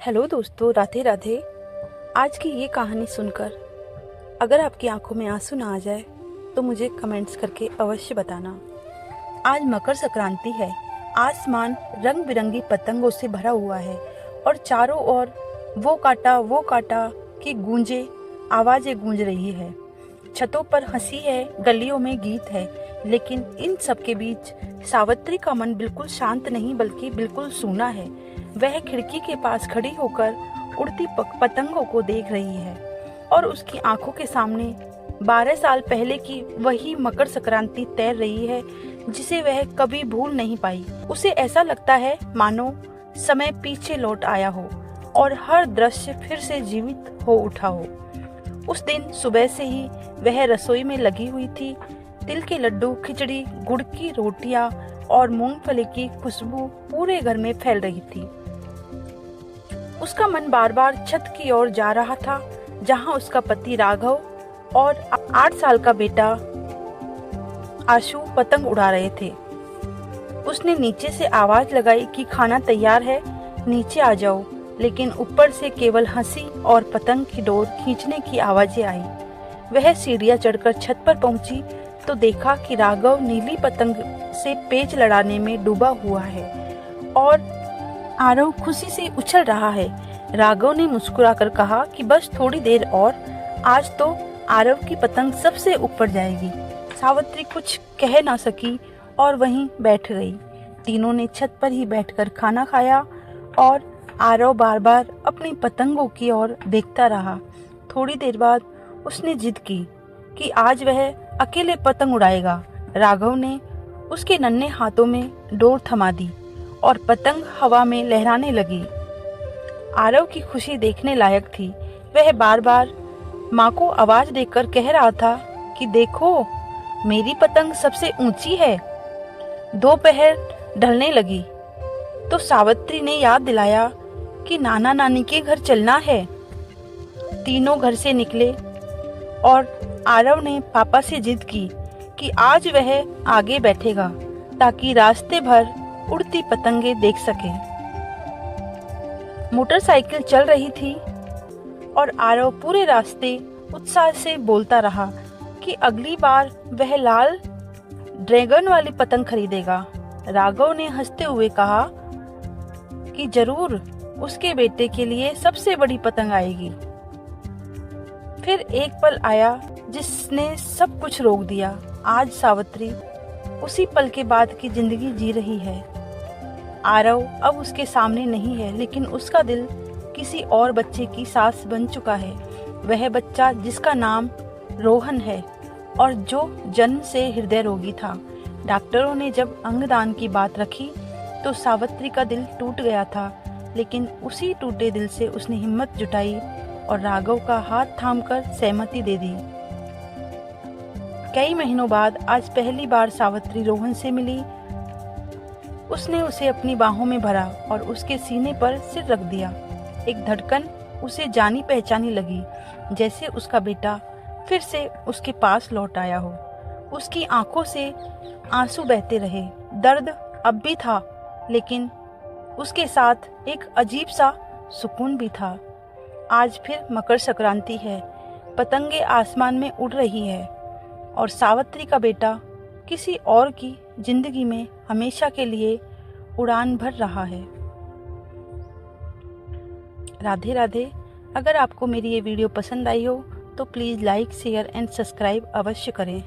Hello दोस्तों, राधे राधे। आज की ये कहानी सुनकर अगर आपकी आंखों में आंसू ना आ जाए तो मुझे कमेंट्स करके अवश्य बताना। आज मकर संक्रांति है। आसमान रंग बिरंगी पतंगों से भरा हुआ है और चारों ओर वो काटा की आवाजें गूंज रही है। छतों पर हंसी है, गलियों में गीत है, लेकिन इन सब के बीच सावित्री का मन बिल्कुल शांत नहीं बल्कि बिल्कुल सूना है। वह खिड़की के पास खड़ी होकर उड़ती पतंगों को देख रही है और उसकी आंखों के सामने 12 साल पहले की वही मकर संक्रांति तैर रही है जिसे वह कभी भूल नहीं पाई। उसे ऐसा लगता है मानो समय पीछे लौट आया हो और हर दृश्य फिर से जीवित हो उठा हो। उस दिन सुबह से ही वह रसोई में लगी हुई थी। तिल के लड्डू, खिचड़ी, गुड़ की रोटियां और मूंगफली की खुशबू पूरे घर में फैल रही थी। उसका मन बार बार छत की ओर जा रहा था जहां उसका पति राघव और 8 साल का बेटा आशु पतंग उड़ा रहे थे। उसने नीचे से आवाज लगाई कि खाना तैयार है, नीचे आ जाओ, लेकिन ऊपर से केवल हंसी और पतंग की डोर खींचने की आवाजें आई। वह सीढ़ियां चढ़कर छत पर पहुंची तो देखा कि राघव नीली पतंग से पेच लड़ाने में डूबा हुआ है और आरव खुशी से उछल रहा है। राघव ने मुस्कुराकर कहा कि बस थोड़ी देर और, आज तो आरव की पतंग सबसे ऊपर जाएगी। सावित्री कुछ कह ना सकी और वहीं बैठ गई। तीनों ने छत पर ही बैठकर खाना खाया और आरव बार बार अपनी पतंगों की ओर देखता रहा। थोड़ी देर बाद उसने जिद की कि आज वह अकेले पतंग उड़ाएगा। राघव ने उसके नन्हे हाथों में डोर थमा दी और पतंग हवा में लहराने लगी। आरव की खुशी देखने लायक थी। वह बार बार माँ को आवाज देकर कह रहा था कि देखो, मेरी पतंग सबसे ऊंची है। दोपहर ढलने लगी तो सावित्री ने याद दिलाया कि नाना नानी के घर चलना है। तीनों घर से निकले और आरव ने पापा से जिद की कि आज वह आगे बैठेगा ताकि रास्ते भर उड़ती पतंगे देख सके। मोटरसाइकिल चल रही थी और आरव पूरे रास्ते उत्साह से बोलता रहा कि अगली बार वह लाल ड्रैगन वाली पतंग खरीदेगा। राघव ने हंसते हुए कहा कि जरूर उसके बेटे के लिए सबसे बड़ी पतंग आएगी। फिर एक पल आया जिसने सब कुछ रोक दिया। आज सावित्री उसी पल के बाद की जिंदगी जी रही है। आरव अब उसके सामने नहीं है, लेकिन उसका दिल किसी और बच्चे की सास बन चुका है। वह बच्चा जिसका नाम रोहन है और जो जन्म से हृदय रोगी था। डॉक्टरों ने जब अंगदान की बात रखी तो सावित्री का दिल टूट गया था, लेकिन उसी टूटे दिल से उसने हिम्मत जुटाई और राघव का हाथ थामकर सहमति दे दी। कई महीनों बाद आज पहली बार सावित्री रोहन से मिली। उसने उसे अपनी बाहों में भरा और उसके सीने पर सिर रख दिया। एक धड़कन उसे जानी पहचानी लगी, जैसे उसका बेटा फिर से उसके पास लौट आया हो। उसकी आंखों से आंसू बहते रहे। दर्द अब भी था, लेकिन उसके साथ एक अजीब सा सुकून भी था। आज फिर मकर संक्रांति है। पतंगे आसमान में उड़ रही है और सावित्री का बेटा किसी और की जिंदगी में हमेशा के लिए उड़ान भर रहा है। राधे राधे। अगर आपको मेरी ये वीडियो पसंद आई हो तो please like, share and subscribe अवश्य करें।